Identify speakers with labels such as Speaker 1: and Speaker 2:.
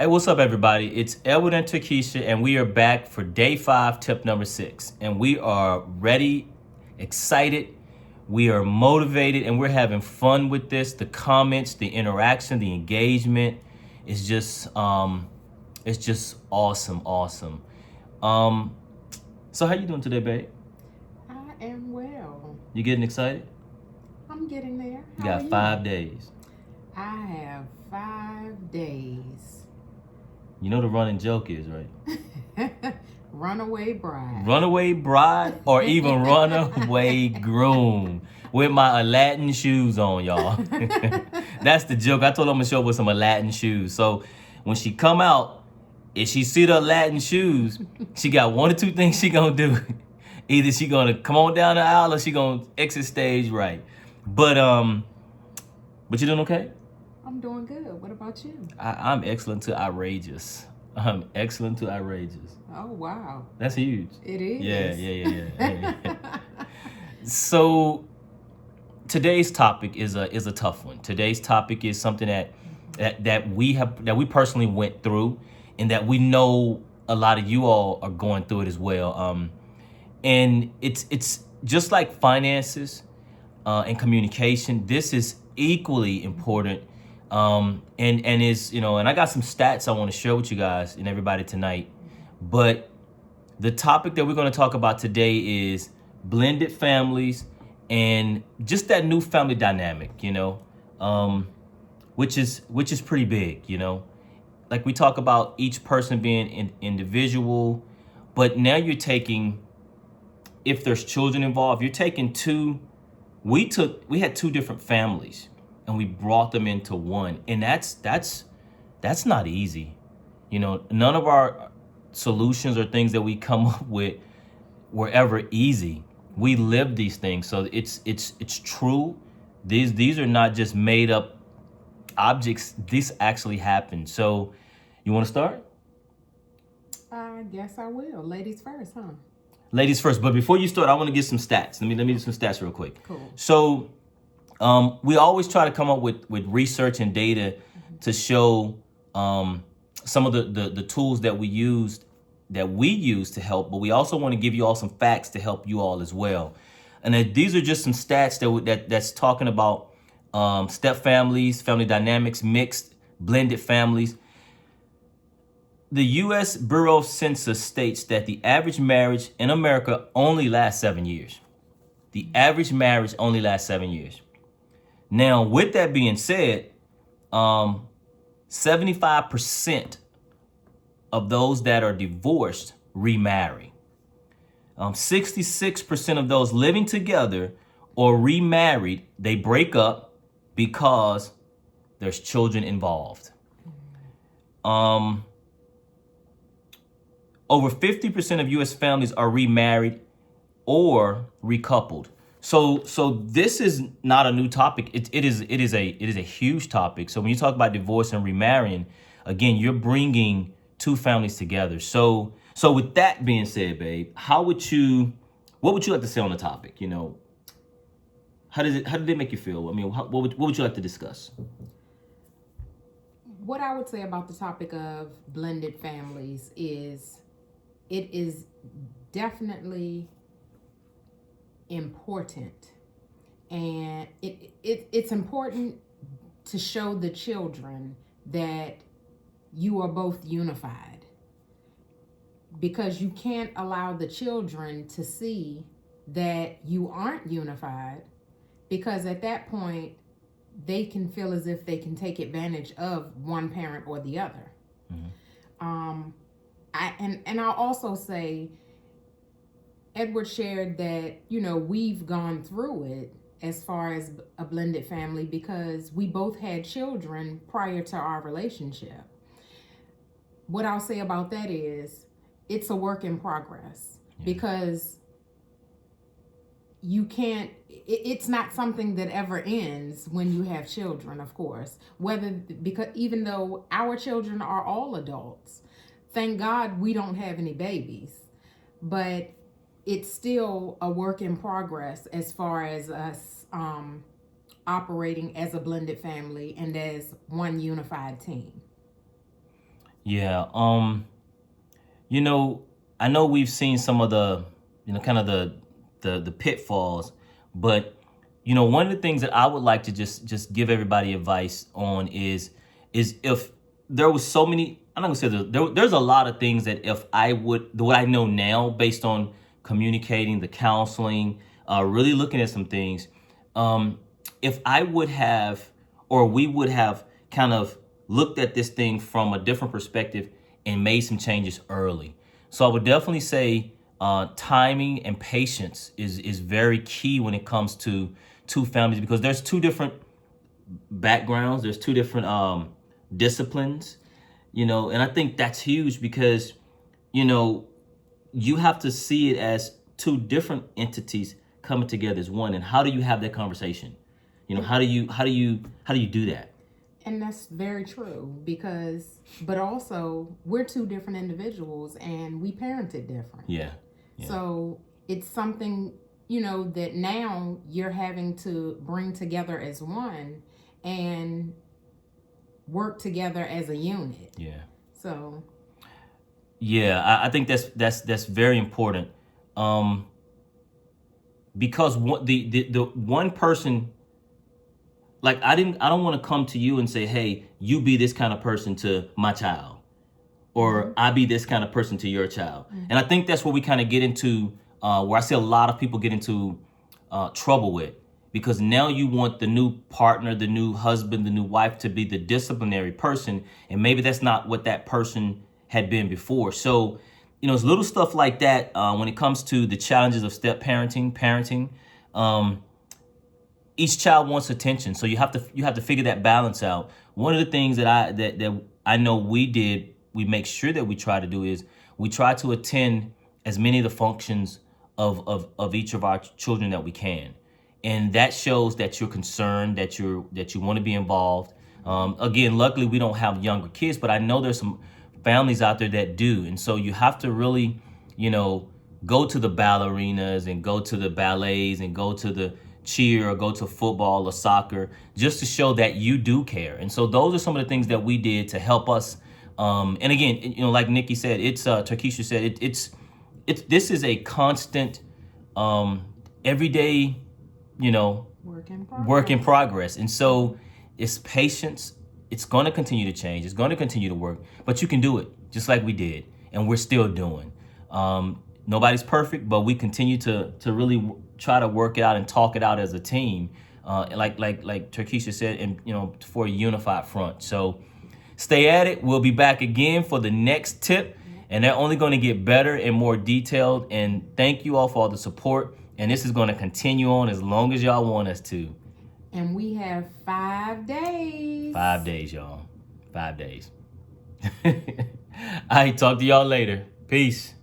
Speaker 1: Hey, what's up, everybody? It's Edward and Takesha, and we are back for day 5, tip number 6. And we are ready, excited, we are motivated, and we're having fun with this. The comments, the interaction, the engagement is it's just awesome, awesome. Um, so how you doing today, babe?
Speaker 2: I am well.
Speaker 1: You getting excited?
Speaker 2: I'm getting there.
Speaker 1: You
Speaker 2: How are
Speaker 1: got
Speaker 2: you?
Speaker 1: 5 days.
Speaker 2: I have 5 days.
Speaker 1: You know the running joke is, right?
Speaker 2: Runaway bride.
Speaker 1: Runaway bride or even runaway groom with my Aladdin shoes on, y'all. That's the joke. I told her I'm gonna show up with some Aladdin shoes. So when she come out, if she see the Aladdin shoes, she got one or two things she gonna do. Either she gonna come on down the aisle or she gonna exit stage right. But you doing okay?
Speaker 2: I'm doing good. What about you?
Speaker 1: I'm excellent to outrageous. I'm excellent to outrageous.
Speaker 2: Oh, wow.
Speaker 1: That's huge.
Speaker 2: It is.
Speaker 1: Yeah. So today's topic is a tough one. Today's topic is something that we personally went through, and that we know a lot of you all are going through it as well. And it's just like finances and communication. This is equally important. And is, and I got some stats I want to share with you guys and everybody tonight. But the topic that we're going to talk about today is blended families and just that new family dynamic, which is pretty big, Like we talk about each person being individual, but now you're taking, if there's children involved, you're taking we had 2 different families and we brought them into one. And that's not easy. None of our solutions or things that we come up with were ever easy. We live these things. So it's true. These are not just made up objects. This actually happened. So you want to start?
Speaker 2: I guess I will. Ladies first, huh?
Speaker 1: Ladies first. But before you start, I want to get some stats. Let me do some stats real quick.
Speaker 2: Cool.
Speaker 1: So we always try to come up with research and data to show some of the tools that we use to help, but we also want to give you all some facts to help you all as well. And these are just some stats that's talking about step families, family dynamics, mixed, blended families. The U.S. Bureau of Census states that the average marriage in America only lasts 7 years. The average marriage only lasts 7 years. Now, with that being said, 75% of those that are divorced remarry. 66% of those living together or remarried, they break up because there's children involved. Over 50% of U.S. families are remarried or recoupled. So this is not a new topic. It is a huge topic. So when you talk about divorce and remarrying, again, you're bringing 2 families together. So with that being said, babe, what would you like to say on the topic? How did it make you feel? I mean, what would you like to discuss?
Speaker 2: What I would say about the topic of blended families is it is definitely important, and it's important to show the children that you are both unified, because you can't allow the children to see that you aren't unified, because at that point they can feel as if they can take advantage of one parent or the other. I'll also say, Edward shared that, we've gone through it as far as a blended family because we both had children prior to our relationship. What I'll say about that is it's a work in progress, because you can't, it's not something that ever ends when you have children, of course. Because even though our children are all adults, thank God we don't have any babies, but it's still a work in progress as far as us operating as a blended family and as one unified team.
Speaker 1: Yeah. You know, I know we've seen some of the, kind of the pitfalls, but one of the things that I would like to just give everybody advice on is if there was so many, I'm not gonna say there's a lot of things that if I would, what I know now based on communicating, the counseling, really looking at some things, um, if I would have, or we would have kind of looked at this thing from a different perspective and made some changes early. So I would definitely say timing and patience is very key when it comes to two families, because there's two different backgrounds, there's two different disciplines, and I think that's huge because you know you have to see it as two different entities coming together as one. And how do you have that conversation? How do you do that?
Speaker 2: And that's very true because, but also, we're two different individuals and we parented different.
Speaker 1: Yeah.
Speaker 2: So it's something, that now you're having to bring together as one and work together as a unit.
Speaker 1: Yeah.
Speaker 2: So,
Speaker 1: Yeah, I think that's very important. Because the one person, like I don't want to come to you and say, hey, you be this kind of person to my child, or I be this kind of person to your child. And I think that's where we kind of get into where I see a lot of people get into trouble with, because now you want the new partner, the new husband, the new wife to be the disciplinary person, and maybe that's not what that person had been before. So, it's little stuff like that when it comes to the challenges of step parenting. Each child wants attention, so you have to figure that balance out. One of the things that I know we make sure that we try to do is we try to attend as many of the functions of each of our children that we can, and that shows that you're concerned, that you want to be involved. Again, luckily we don't have younger kids, but I know there's some families out there that do, and so you have to really, go to the ballerinas and go to the ballets and go to the cheer or go to football or soccer, just to show that you do care. And so those are some of the things that we did to help us. And again, like Nikki said, it's Terkeisha said, it's this is a constant, everyday, work in progress. And so it's patience. It's going to continue to change. It's going to continue to work, but you can do it just like we did, and we're still doing. Nobody's perfect, but we continue to really try to work it out and talk it out as a team, like Terkeisha said, and for a unified front. So stay at it. We'll be back again for the next tip, and they're only going to get better and more detailed. And thank you all for all the support. And this is going to continue on as long as y'all want us to.
Speaker 2: And we have 5 days.
Speaker 1: 5 days, y'all. 5 days. All right, talk to y'all later. Peace.